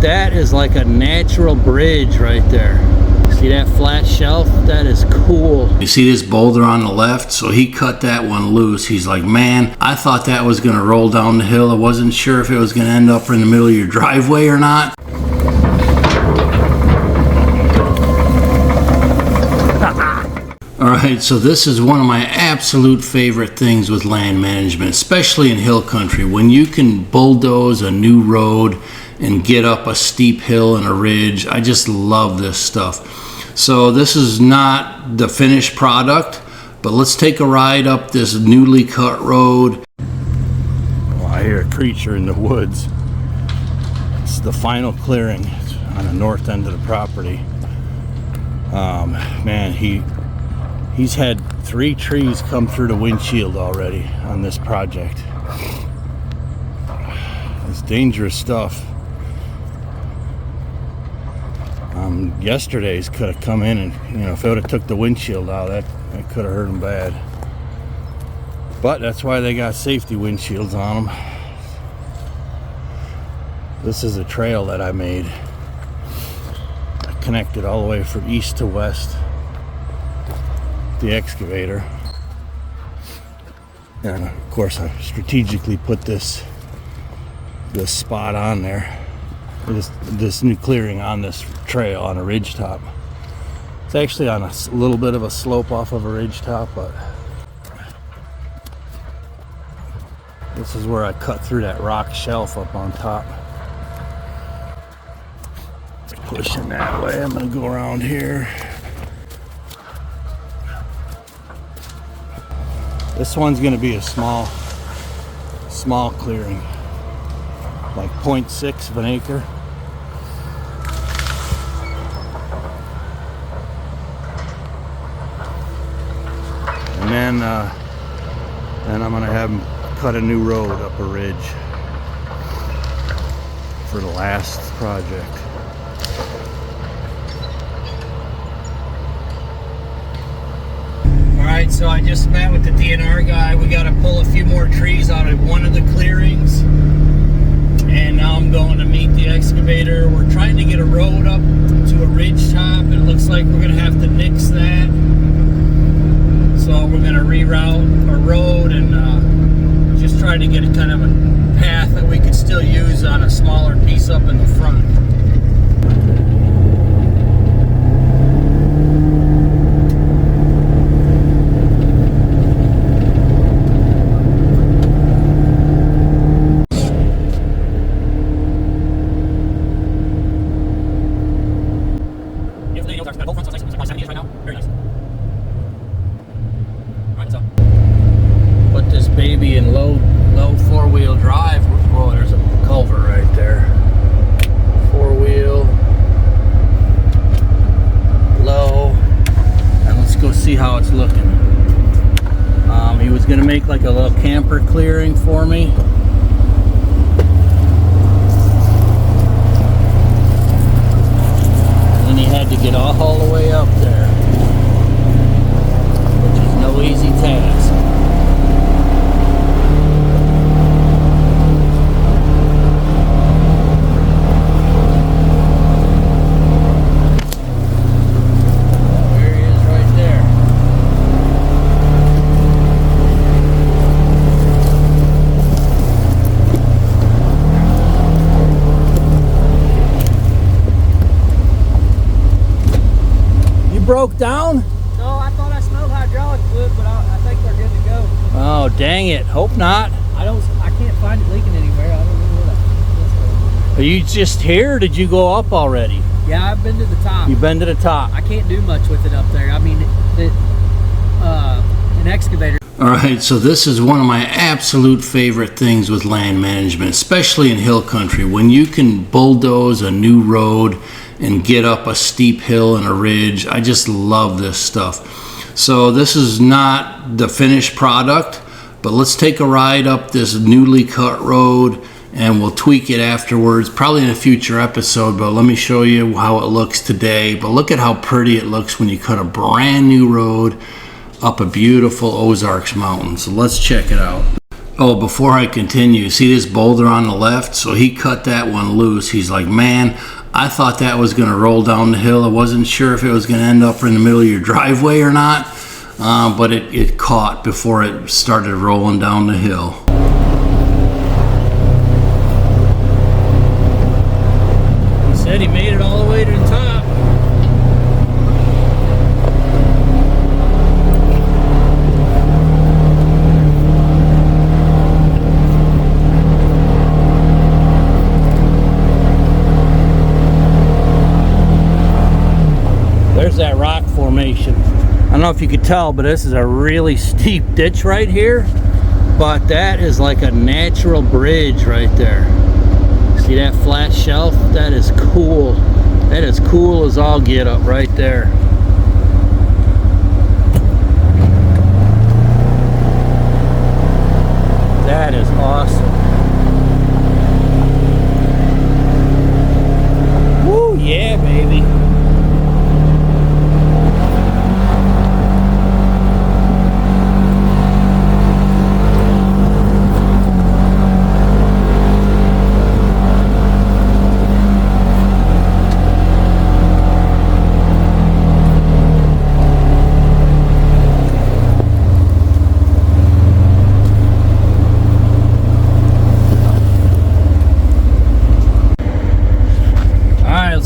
That is like a natural bridge right there. See that flat shelf? That is cool. You see this boulder on the left? So he cut that one loose. He's like, man, I thought that was gonna roll down the hill. I wasn't sure if it was gonna end up in the middle of your driveway or not. Alright, so this is one of my absolute favorite things with land management, especially in hill country. When you can bulldoze a new road and get up a steep hill and a ridge, I just love this stuff. So this is not the finished product, but let's take a ride up this newly cut road. Oh, I hear a creature in the woods. It's the final clearing. It's on the north end of the property. Man, he's had 3 trees come through the windshield already on this project. It's dangerous stuff. Yesterday's could have come in and, if it would have took the windshield out, that could have hurt them bad. But that's why they got safety windshields on them. This is a trail that I made. I connected all the way from east to west. The excavator. And of course I strategically put this spot on there. This new clearing on this trail on a ridge top. It's actually on a little bit of a slope off of a ridge top, but this is where I cut through that rock shelf up on top. Pushing that way. I'm gonna go around here. This one's gonna be a small clearing, like 0.6 of an acre. And then I'm gonna have them cut a new road up a ridge for the last project. Alright, so I just met with the DNR guy. We got to pull a few more trees out of one of the clearings. And now I'm going to meet the excavator. We're trying to get a road up to a ridge top. It looks like we're going to have to nix that. So we're going to reroute our road and just try to get a kind of a path that we could still use on a smaller piece up in the front. Put this baby in low 4-wheel drive. Oh, there's a culvert right there. 4-wheel, low, and let's go see how it's looking. He was gonna make like a little camper clearing for me. And then he had to get all the way up there, which is no easy task. Broke down? No, I thought I smelled hydraulic fluid, but I think they're good to go. Oh, dang it. Hope not. I can't find it leaking anywhere. I don't know where that. Are you just here or did you go up already? Yeah, I've been to the top. You've been to the top. I can't do much with it up there. I mean, an excavator. Alright, so this is one of my absolute favorite things with land management, especially in hill country. When you can bulldoze a new road and get up a steep hill and a ridge, I just love this stuff. So this is not the finished product, but let's take a ride up this newly cut road and we'll tweak it afterwards, probably in a future episode, but let me show you how it looks today. But look at how pretty it looks when you cut a brand new road up a beautiful Ozarks mountain. So let's check it out. Oh, before I continue, see this boulder on the left? So he cut that one loose. He's like, man, I thought that was going to roll down the hill. I wasn't sure if it was going to end up in the middle of your driveway or not, but it caught before it started rolling down the hill. He said he made it all the way to the top. There's that rock formation. I don't know if you could tell, but this is a really steep ditch right here. But that is like a natural bridge right there. See that flat shelf? That is cool. That is cool as all get up right there. That is awesome. Woo, yeah, baby.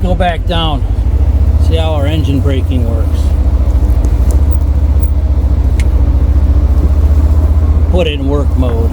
Go back down, see how our engine braking works. Put it in work mode.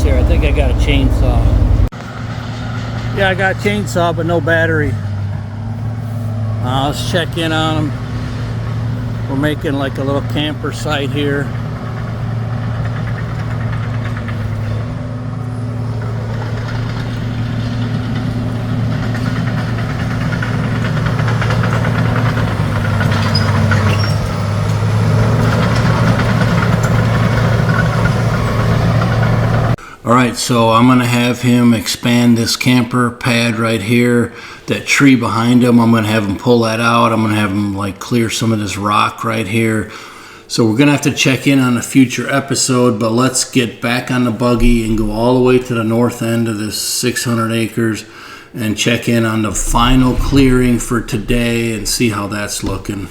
Here. I think I got a chainsaw. Yeah, I got a chainsaw, but no battery. Let's check in on them. We're making like a little camper site here. Alright, so I'm going to have him expand this camper pad right here. That tree behind him, I'm going to have him pull that out. I'm going to have him like clear some of this rock right here. So we're going to have to check in on a future episode, but let's get back on the buggy and go all the way to the north end of this 600 acres and check in on the final clearing for today and see how that's looking.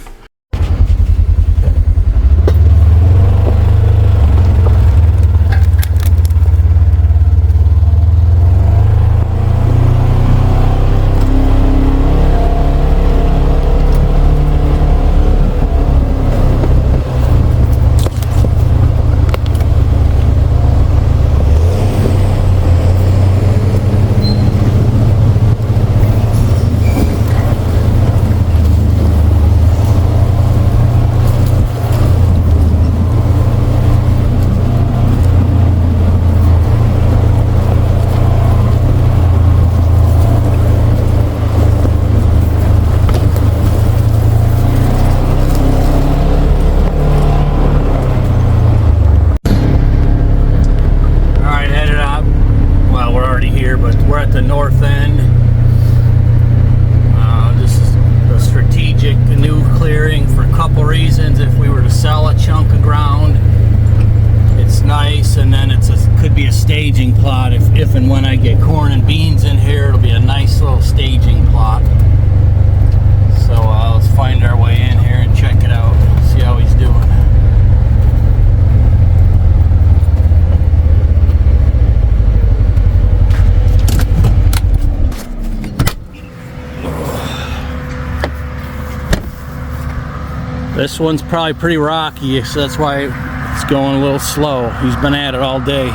The north end. This is a strategic new clearing for a couple reasons. If we were to sell a chunk of ground, it's nice, and then could be a staging plot. If and when I get corn and beans in here, it'll be a nice little staging plot. So let's find our way in here and check it out, see how he's doing. This one's probably pretty rocky, so that's why it's going a little slow. He's been at it all day.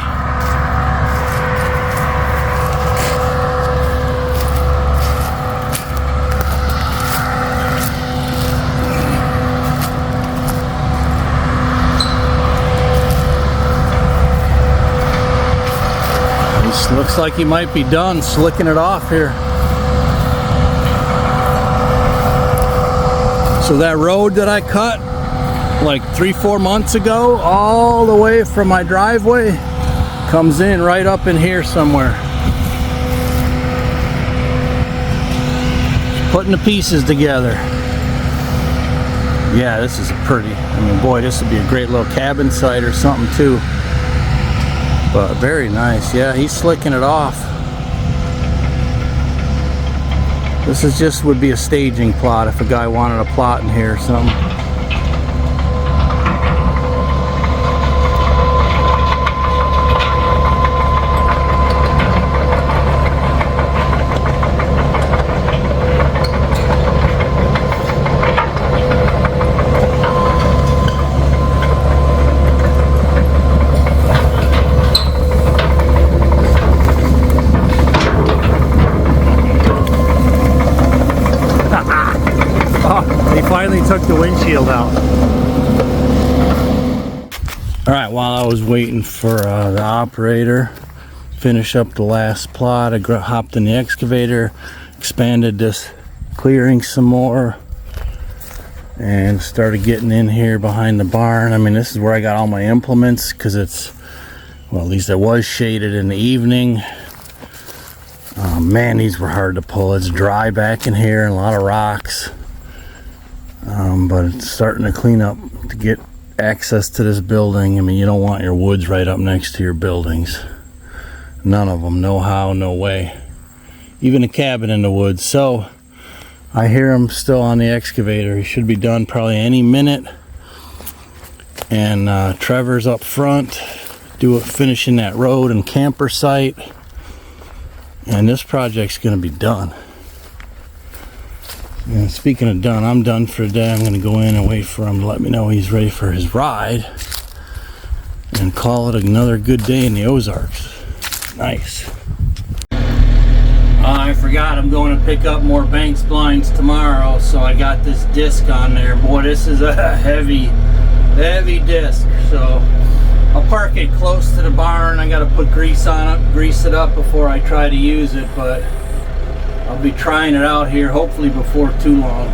Looks like he might be done slicking it off here. So that road that I cut like 3-4 months ago, all the way from my driveway, comes in right up in here somewhere. Putting the pieces together. Yeah, this is pretty. I mean, boy, this would be a great little cabin site or something too. But very nice. Yeah, he's slicking it off. This is just would be a staging plot if a guy wanted a plot in here or something. Finally took the windshield out. Alright, while I was waiting for the operator finish up the last plot, I hopped in the excavator, expanded this clearing some more, and started getting in here behind the barn. I mean, this is where I got all my implements, because it's, well, at least it was shaded in the evening. Man, these were hard to pull. It's dry back in here and a lot of rocks. But it's starting to clean up to get access to this building. I mean, you don't want your woods right up next to your buildings. None of them. No how, no way. Even a cabin in the woods. So I hear him still on the excavator. He should be done probably any minute. And Trevor's up front finishing that road and camper site. And this project's going to be done. And speaking of done, I'm done for the day. I'm going to go in and wait for him to let me know he's ready for his ride. And call it another good day in the Ozarks. Nice. I forgot I'm going to pick up more bank blinds tomorrow. So I got this disc on there. Boy, this is a heavy disc. So I'll park it close to the barn. I got to put grease on it, grease it up before I try to use it. But I'll be trying it out here hopefully before too long.